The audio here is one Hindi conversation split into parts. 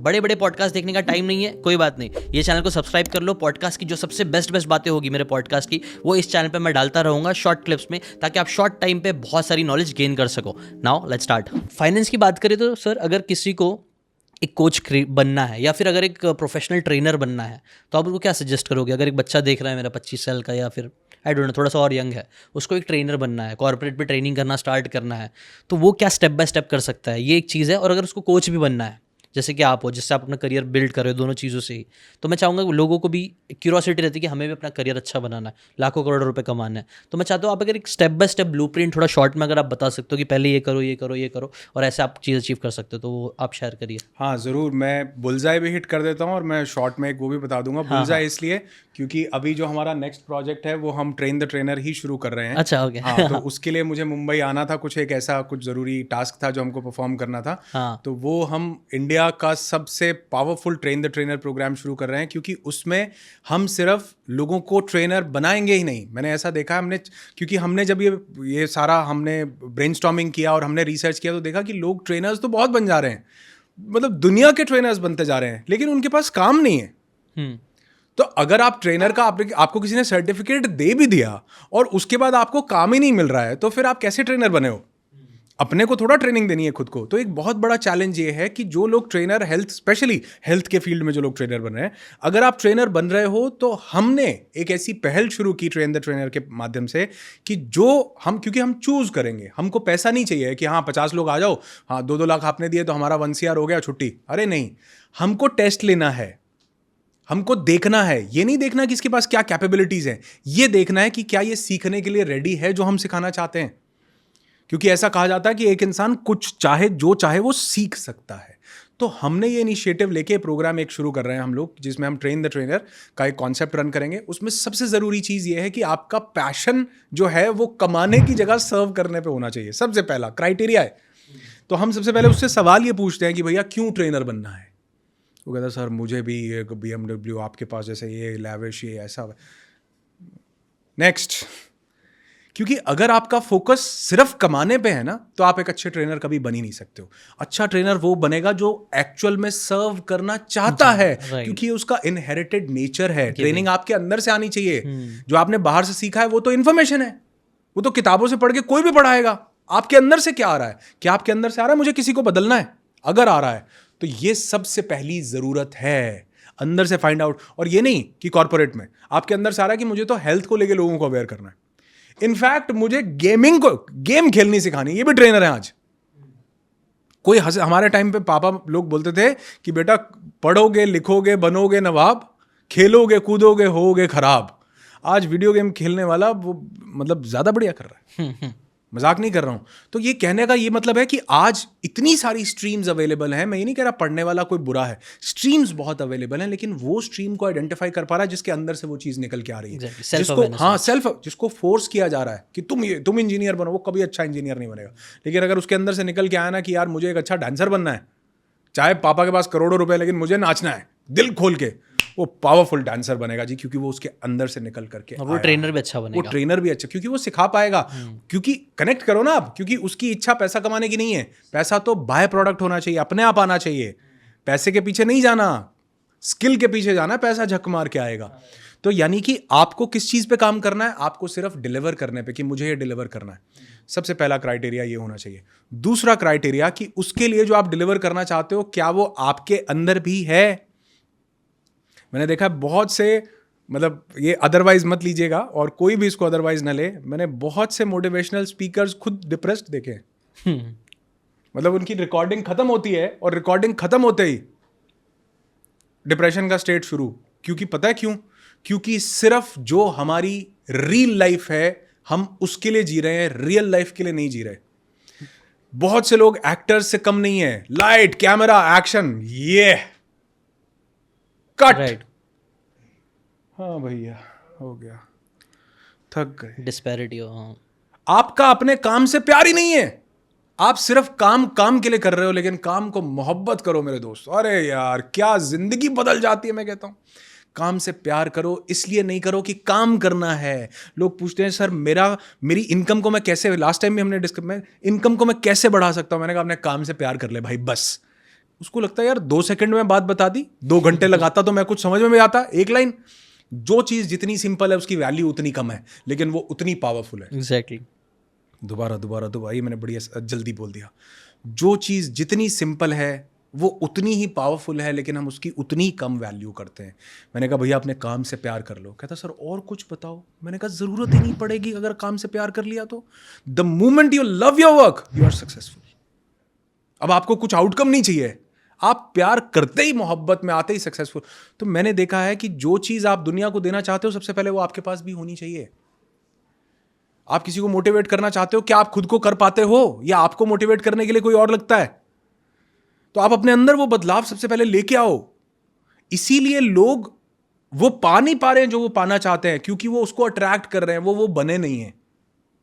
बड़े बड़े पॉडकास्ट देखने का टाइम नहीं है, कोई बात नहीं, ये चैनल को सब्सक्राइब कर लो। पॉडकास्ट की जो सबसे बेस्ट बातें होगी मेरे पॉडकास्ट की, वो इस चैनल पे मैं डालता रहूँगा शॉर्ट क्लिप्स में, ताकि आप शॉर्ट टाइम पे बहुत सारी नॉलेज गेन कर सको। Now let's start. फाइनेंस की बात करें तो सर, अगर किसी को एक कोच बनना है या फिर अगर एक प्रोफेशनल ट्रेनर बनना है, तो आप उसको क्या सजेस्ट करोगे? अगर एक बच्चा देख रहा है मेरा 25 साल का, या फिर आई डोंट नो थोड़ा सा और यंग है, उसको एक ट्रेनर बनना है, कॉर्पोरेट पे ट्रेनिंग करना स्टार्ट करना है, तो वो क्या स्टेप बाय स्टेप कर सकता है? ये एक चीज़ है। और अगर उसको कोच भी बनना है, जैसे कि आप हो, जिससे आप अपना करियर बिल्ड कर रहे हो दोनों चीज़ों से ही, तो मैं चाहूँगा लोगों को भी क्यूरियोसिटी रहती है कि हमें भी अपना करियर अच्छा बनाना है, लाखों करोड़ों रुपए कमाना है। तो मैं चाहता हूँ आप अगर एक स्टेप बाय स्टेप ब्लूप्रिंट थोड़ा शॉर्ट में अगर आप बता सकते हो कि पहले ये करो, ये करो, ये करो, और ऐसे आप चीज़ अचीव कर सकते हो, तो वो आप शेयर करिए। हाँ ज़रूर, मैं बुलजाई भी हिट कर देता हूँ और मैं शॉर्ट में एक वो भी बता दूंगा। हाँ, बुलजाई हाँ। इसलिए क्योंकि अभी जो हमारा नेक्स्ट प्रोजेक्ट है वो हम ट्रेन द ट्रेनर ही शुरू कर रहे हैं। अच्छा, ओके। हाँ, तो उसके लिए मुझे मुंबई आना था, कुछ एक ऐसा कुछ ज़रूरी टास्क था जो हमको परफॉर्म करना था। हाँ। तो वो हम इंडिया का सबसे powerful train the trainer program शुरू कर रहे हैं, क्योंकि उसमें हम सिर्फ लोगों को ट्रेनर बनाएंगे ही नहीं। मैंने ऐसा देखा, क्योंकि हमने जब ये सारा हमने ब्रेनस्टॉर्मिंग किया और हमने रिसर्च किया, तो देखा कि लोग ट्रेनर्स तो बहुत बन जा रहे हैं, मतलब दुनिया के ट्रेनर्स बनते जा रहे हैं, लेकिन उनके पास काम नहीं है। तो अगर आप ट्रेनर का आपको किसी ने सर्टिफिकेट दे भी दिया और उसके बाद आपको काम ही नहीं मिल रहा है, तो फिर आप कैसे ट्रेनर बने हो? अपने को थोड़ा ट्रेनिंग देनी है खुद को। तो एक बहुत बड़ा चैलेंज ये है कि जो लोग ट्रेनर, हेल्थ स्पेशली हेल्थ के फील्ड में जो लोग ट्रेनर बन रहे हैं, अगर आप ट्रेनर बन रहे हो, तो हमने एक ऐसी पहल शुरू की ट्रेन द ट्रेनर के माध्यम से कि क्योंकि हम चूज करेंगे, हमको पैसा नहीं चाहिए कि हाँ 50 लोग आ जाओ, हाँ 2-2 लाख आपने दिए तो हमारा 1 CR हो गया, छुट्टी। अरे नहीं, हमको टेस्ट लेना है, हमको देखना है। ये नहीं देखना कि इसके पास क्या कैपेबिलिटीज हैं, ये देखना है कि क्या ये सीखने के लिए रेडी है जो हम सिखाना चाहते हैं। क्योंकि ऐसा कहा जाता है कि एक इंसान कुछ चाहे, जो चाहे वो सीख सकता है। तो हमने ये इनिशिएटिव लेके प्रोग्राम एक शुरू कर रहे हैं हम लोग, जिसमें हम ट्रेन द ट्रेनर का एक कॉन्सेप्ट रन करेंगे। उसमें सबसे ज़रूरी चीज़ ये है कि आपका पैशन जो है वो कमाने की जगह सर्व करने पे होना चाहिए। सबसे पहला क्राइटेरिया है। तो हम सबसे पहले उससे सवाल ये पूछते हैं कि भैया क्यों ट्रेनर बनना है? वो कहता है सर मुझे भी एक BMW आपके पास जैसे ये लैविश, ये ऐसा। नेक्स्ट, क्योंकि अगर आपका फोकस सिर्फ कमाने पे है ना, तो आप एक अच्छे ट्रेनर कभी बन ही नहीं सकते हो। अच्छा ट्रेनर वो बनेगा जो एक्चुअल में सर्व करना चाहता है, क्योंकि उसका इनहेरिटेड नेचर है। ट्रेनिंग आपके अंदर से आनी चाहिए। जो आपने बाहर से सीखा है वो तो इन्फॉर्मेशन है, वो तो किताबों से पढ़ के कोई भी पढ़ाएगा। आपके अंदर से क्या आ रहा है? क्या आपके अंदर से आ रहा है मुझे किसी को बदलना है? अगर आ रहा है तो ये सबसे पहली जरूरत है, अंदर से फाइंड आउट। और ये नहीं कि कॉर्पोरेट में आपके अंदर से आ रहा है कि मुझे तो हेल्थ को लेके लोगों को अवेयर करना है, इनफैक्ट मुझे गेम खेलनी सिखानी, ये भी ट्रेनर है आज। कोई हमारे टाइम पे पापा लोग बोलते थे कि बेटा पढ़ोगे, लिखोगे, बनोगे नवाब, खेलोगे, कूदोगे, होगे खराब। आज वीडियो गेम खेलने वाला वो मतलब ज्यादा बढ़िया कर रहा है। मजाक नहीं कर रहा हूं। तो ये कहने का ये मतलब है कि आज इतनी सारी स्ट्रीम्स अवेलेबल हैं। मैं ये नहीं कह रहा पढ़ने वाला कोई बुरा है, स्ट्रीम्स बहुत अवेलेबल हैं, लेकिन वो स्ट्रीम को आइडेंटिफाई कर पा रहा है जिसके अंदर से वो चीज निकल के आ रही है। जिसको फोर्स किया जा रहा है कि तुम इंजीनियर बनो, वो कभी अच्छा इंजीनियर नहीं बनेगा। लेकिन अगर उसके अंदर से निकल के आया ना कि यार मुझे एक अच्छा डांसर बनना है, चाहे पापा के पास करोड़ों रुपए, लेकिन मुझे नाचना है दिल खोल के, वो पावरफुल डांसर बनेगा जी, क्योंकि वो उसके अंदर से निकल करके वो ट्रेनर भी अच्छा बनेगा। वो ट्रेनर भी अच्छा, क्योंकि वो सिखा पाएगा। क्योंकि कनेक्ट करो ना आप, क्योंकि उसकी इच्छा पैसा कमाने की नहीं है। पैसा तो बाय प्रोडक्ट होना चाहिए, अपने आप आना चाहिए। पैसे के पीछे नहीं जाना, स्किल के पीछे जाना, पैसा झक मार के आएगा। तो यानी कि आपको किस चीज पे काम करना है? आपको सिर्फ डिलीवर करने पे, कि मुझे ये डिलीवर करना है। सबसे पहला क्राइटेरिया ये होना चाहिए। दूसरा क्राइटेरिया कि उसके लिए जो आप डिलीवर करना चाहते हो, क्या वो आपके अंदर भी है? मैंने देखा बहुत से, मतलब ये अदरवाइज मत लीजिएगा और कोई भी इसको अदरवाइज ना ले, मैंने बहुत से मोटिवेशनल स्पीकर्स खुद डिप्रेस्ड देखे। मतलब उनकी रिकॉर्डिंग खत्म होती है और रिकॉर्डिंग खत्म होते ही डिप्रेशन का स्टेट शुरू। क्योंकि पता है क्यों? क्योंकि सिर्फ जो हमारी रियल लाइफ है हम उसके लिए जी रहे हैं, रियल लाइफ के लिए नहीं जी रहे। बहुत से लोग एक्टर्स से कम नहीं है। लाइट, कैमरा, एक्शन, ये कट, राइट। हाँ भैया हो गया, थक गए। डिस्पैरिटी हो। हाँ। आपका अपने काम से प्यार ही नहीं है। आप सिर्फ काम के लिए कर रहे हो, लेकिन काम को मोहब्बत करो मेरे दोस्त। अरे यार क्या जिंदगी बदल जाती है। मैं कहता हूं काम से प्यार करो, इसलिए नहीं करो कि काम करना है। लोग पूछते हैं सर मेरी इनकम को मैं कैसे, लास्ट टाइम भी हमने डिस्कस में इनकम को मैं कैसे बढ़ा सकता हूं। मैंने कहा अपने काम से प्यार कर ले भाई, बस उसको लगता है यार 2 सेकंड में बात बता दी, 2 घंटे लगाता तो मैं कुछ समझ में आता, एक लाइन। जो चीज जितनी सिंपल है उसकी वैल्यू उतनी कम है, लेकिन वो उतनी पावरफुल है। एग्जैक्टली। दोबारा ये मैंने बढ़िया जल्दी बोल दिया। जो चीज जितनी सिंपल है वो उतनी ही पावरफुल है, लेकिन हम उसकी उतनी कम वैल्यू करते हैं। मैंने कहा भैया अपने काम से प्यार कर लो। कहता सर और कुछ बताओ। मैंने कहा जरूरत ही नहीं पड़ेगी अगर काम से प्यार कर लिया तो। The moment you love your work you are successful. अब आपको कुछ आउटकम नहीं चाहिए, आप प्यार करते ही, मोहब्बत में आते ही सक्सेसफुल। तो मैंने देखा है कि जो चीज आप दुनिया को देना चाहते हो सबसे पहले वो आपके पास भी होनी चाहिए। आप किसी को मोटिवेट करना चाहते हो, क्या आप खुद को कर पाते हो या आपको मोटिवेट करने के लिए कोई और लगता है? तो आप अपने अंदर वो बदलाव सबसे पहले लेके आओ। इसीलिए लोग वो पा नहीं पा रहे हैं जो वो पाना चाहते हैं, क्योंकि वो उसको अट्रैक्ट कर रहे हैं, वो बने नहीं है।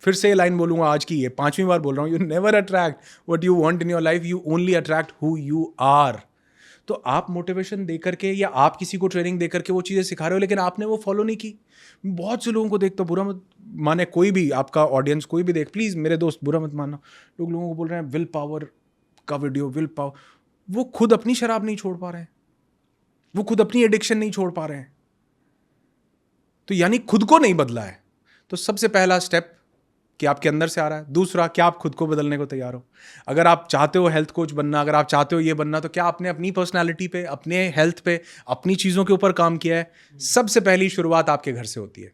फिर से ये लाइन बोलूंगा आज की, ये 5वीं बार बोल रहा हूं, you never attract what you want in your life, you only attract who you are. तो आप मोटिवेशन दे करके या आप किसी को ट्रेनिंग दे करके वो चीज़ें सिखा रहे हो, लेकिन आपने वो फॉलो नहीं की। बहुत से लोगों को देखता हूं, बुरा मत माने कोई भी, आपका ऑडियंस कोई भी देख, प्लीज़ मेरे दोस्त बुरा मत मानना, लोगों को बोल रहे हैं विल पावर का वीडियो, विल पावर। वो खुद अपनी शराब नहीं छोड़ पा रहे हैं, वो खुद अपनी एडिक्शन नहीं छोड़ पा रहे हैं, तो यानी खुद को नहीं बदला है। तो सबसे पहला स्टेप कि आपके अंदर से आ रहा है। दूसरा, क्या आप खुद को बदलने को तैयार हो? अगर आप चाहते हो हेल्थ कोच बनना, अगर आप चाहते हो ये बनना, तो क्या आपने अपनी पर्सनालिटी पे, अपने हेल्थ पे, अपनी चीज़ों के ऊपर काम किया है? सबसे पहली शुरुआत आपके घर से होती है।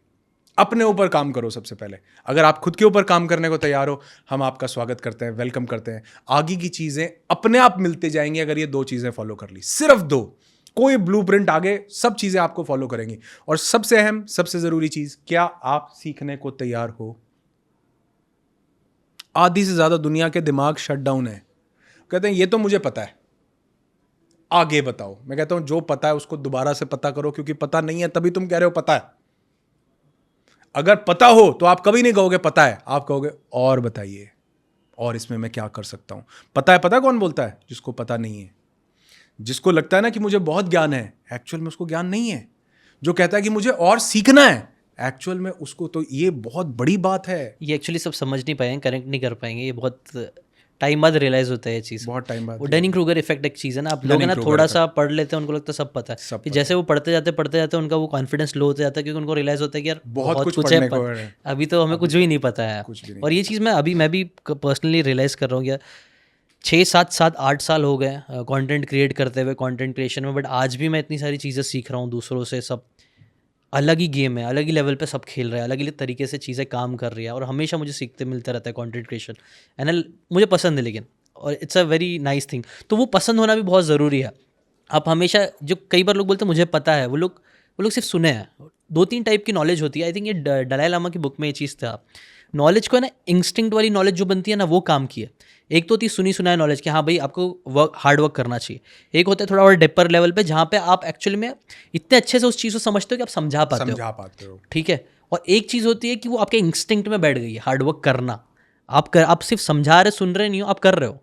अपने ऊपर काम करो सबसे पहले। अगर आप खुद के ऊपर काम करने को तैयार हो, हम आपका स्वागत करते हैं, वेलकम करते हैं। आगे की चीज़ें अपने आप मिलते जाएंगी अगर ये 2 चीज़ें फॉलो कर ली, सिर्फ 2। कोई ब्लूप्रिंट आगे सब चीज़ें आपको फॉलो करेंगी। और सबसे अहम, सबसे ज़रूरी चीज़, क्या आप सीखने को तैयार हो? आधी से ज़्यादा दुनिया के दिमाग शट डाउन है। कहते हैं ये तो मुझे पता है, आगे बताओ। मैं कहता हूं जो पता है उसको दोबारा से पता करो, क्योंकि पता नहीं है तभी तुम कह रहे हो पता है। अगर पता हो तो आप कभी नहीं कहोगे पता है, आप कहोगे और बताइए, और इसमें मैं क्या कर सकता हूं। पता है कौन बोलता है? जिसको पता नहीं है। जिसको लगता है ना कि मुझे बहुत ज्ञान है, एक्चुअल में उसको ज्ञान नहीं है। जो कहता है कि मुझे और सीखना है, एक्चुअल में उसको, तो ये बहुत बड़ी बात है। ये एक्चुअली सब समझ नहीं पाएंगे, कनेक्ट नहीं कर पाएंगे, ये बहुत टाइम बाद रियलाइज होता है ये चीज़। बहुत टाइम बाद। वो डनिंग क्रूगर इफेक्ट एक चीज़ है ना, आप लोग है ना थोड़ा सा पढ़ लेते हैं, उनको लगता है सब पता है, फिर जैसे वो पढ़ते जाते उनका वो कॉन्फिडेंस लो होता जाता है, क्योंकि उनको रियलाइज होता है कि यार बहुत कुछ है, अभी तो हमें कुछ भी नहीं पता है। और ये चीज़ मैं भी पर्सनली रियलाइज़ कर रहा हूँ, यार 6-7 साल हो गए कंटेंट क्रिएट करते हुए, कंटेंट क्रिएशन में, बट आज भी मैं इतनी सारी चीज़ें सीख रहा हूँ दूसरों से। सब अलग ही गेम है, अलग ही लेवल पे सब खेल रहे हैं, अलग ही तरीके से चीज़ें काम कर रही है, और हमेशा मुझे सीखते मिलता रहता है कंटेंट क्रिएशन। एंड मुझे पसंद है, लेकिन और it's a very nice thing. तो वो पसंद होना भी बहुत ज़रूरी है। आप हमेशा, जो कई बार लोग बोलते हैं मुझे पता है, वो लोग सिर्फ सुने हैं। 2-3 टाइप की नॉलेज होती है। आई थिंक ये दलाई लामा की बुक में ये चीज़ था। नॉलेज को है ना, इंस्टिंक्ट वाली नॉलेज जो बनती है ना, वो काम की है। एक तो होती है सुनी सुनाई नॉलेज कि हाँ भाई आपको हार्ड वर्क करना चाहिए। एक होता है थोड़ा और डेपर लेवल पे, जहाँ पे आप एक्चुअली में इतने अच्छे से उस चीज़ को समझते हो कि आप समझा पाते हो। ठीक है। और एक चीज़ होती है कि वो आपके इंस्टिंक्ट में बैठ गई है, हार्ड वर्क करना। आप सिर्फ समझा रहे, सुन रहे नहीं हो, आप कर रहे हो।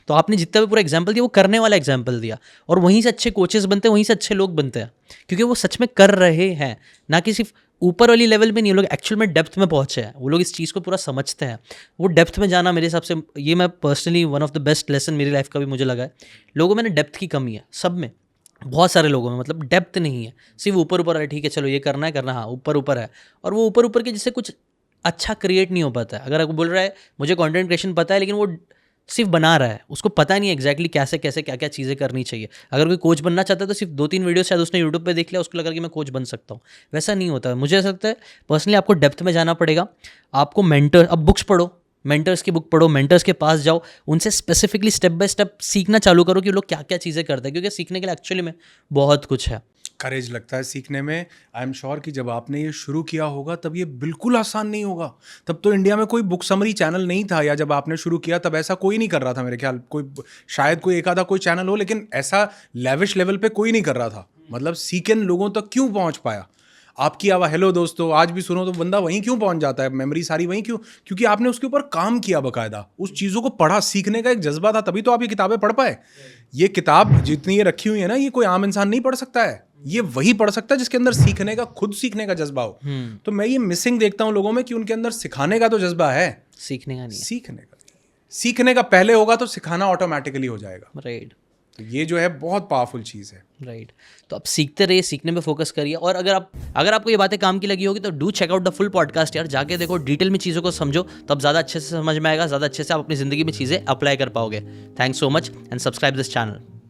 तो आपने जितना भी पूरा एग्जाम्पल दिया, वो करने वाला एग्जाम्पल दिया, और वहीं से अच्छे कोचेस बनते हैं, वहीं से अच्छे लोग बनते हैं, क्योंकि वो सच में कर रहे हैं, ना कि सिर्फ ऊपर वाली लेवल में नहीं। लोग एक्चुअल में डेप्थ में पहुंचे हैं, वो लोग इस चीज़ को पूरा समझते हैं। वो डेप्थ में जाना मेरे हिसाब से, ये मैं personally one of the best lesson मेरी लाइफ का भी मुझे लगा है। लोगों में ना डेप्थ की कमी है, सब में, बहुत सारे लोगों में, मतलब डेप्थ नहीं है, सिर्फ ऊपर है, ठीक है चलो ये करना है, हाँ ऊपर है, और वो ऊपर के जिससे कुछ अच्छा क्रिएट नहीं हो पाता है। अगर आपको बोल रहा है मुझे कंटेंट क्रिएशन पता है, लेकिन वो सिर्फ बना रहा है, उसको पता नहीं है एग्जैक्टली कैसे क्या क्या चीज़ें करनी चाहिए। अगर कोई कोच बनना चाहता है तो सिर्फ 2-3 वीडियो शायद उसने यूट्यूब पे देख लिया, उसको लगा कि मैं कोच बन सकता हूँ। वैसा नहीं होता है। मुझे ऐसा लगता है पर्सनली आपको डेप्थ में जाना पड़ेगा। आपको मेंटर, अब बुक्स पढ़ो, मेंटर्स की बुक पढ़ो, मेंटर्स के पास जाओ, उनसे स्पेसिफिकली स्टेप बाय स्टेप सीखना चालू करो कि वो लोग क्या क्या चीज़ें करते हैं, क्योंकि सीखने के लिए एक्चुअली में बहुत कुछ है। करेज लगता है सीखने में। आई एम श्योर कि जब आपने ये शुरू किया होगा तब ये बिल्कुल आसान नहीं होगा। तब तो इंडिया में कोई बुक समरी चैनल नहीं था, या जब आपने शुरू किया तब ऐसा कोई नहीं कर रहा था मेरे ख्याल। शायद कोई एक आधा कोई चैनल हो, लेकिन ऐसा लेविश लेवल पे कोई नहीं कर रहा था। मतलब सीकेन लोगों तक क्यों पहुंच पाया? आपकी आवाज़, हेलो दोस्तों, आज भी सुनो, तो बंदा वहीं क्यों पहुंच जाता है, मेमोरी सारी वहीं क्यों? क्योंकि आपने उसके ऊपर काम किया, बाकायदा उस चीज़ों को पढ़ा, सीखने का एक जज्बा था, तभी तो आप ये किताबें पढ़ पाए। ये किताब जितनी ये रखी हुई है ना, ये कोई आम इंसान नहीं पढ़ सकता है। ये वही पढ़ सकता है जिसके अंदर सीखने का, खुद सीखने का जज्बा हो। तो मैं ये मिसिंग देखता हूँ लोगों में कि उनके अंदर सिखाने का तो जज्बा है, सीखने का पहले होगा तो सिखाना ऑटोमेटिकली हो जाएगा। राइट। तो ये जो है बहुत पावरफुल चीज़ है। राइट तो आप सीखते रहिए, सीखने में फोकस करिए। और अगर आपको ये बातें काम की लगी होगी तो do check out the full podcast यार, जाके देखो, डिटेल में चीज़ों को समझो, तब ज़्यादा अच्छे से समझ में आएगा, ज़्यादा अच्छे से आप अपनी ज़िंदगी में चीज़ें अप्लाई कर पाओगे। Thanks so much and subscribe this channel.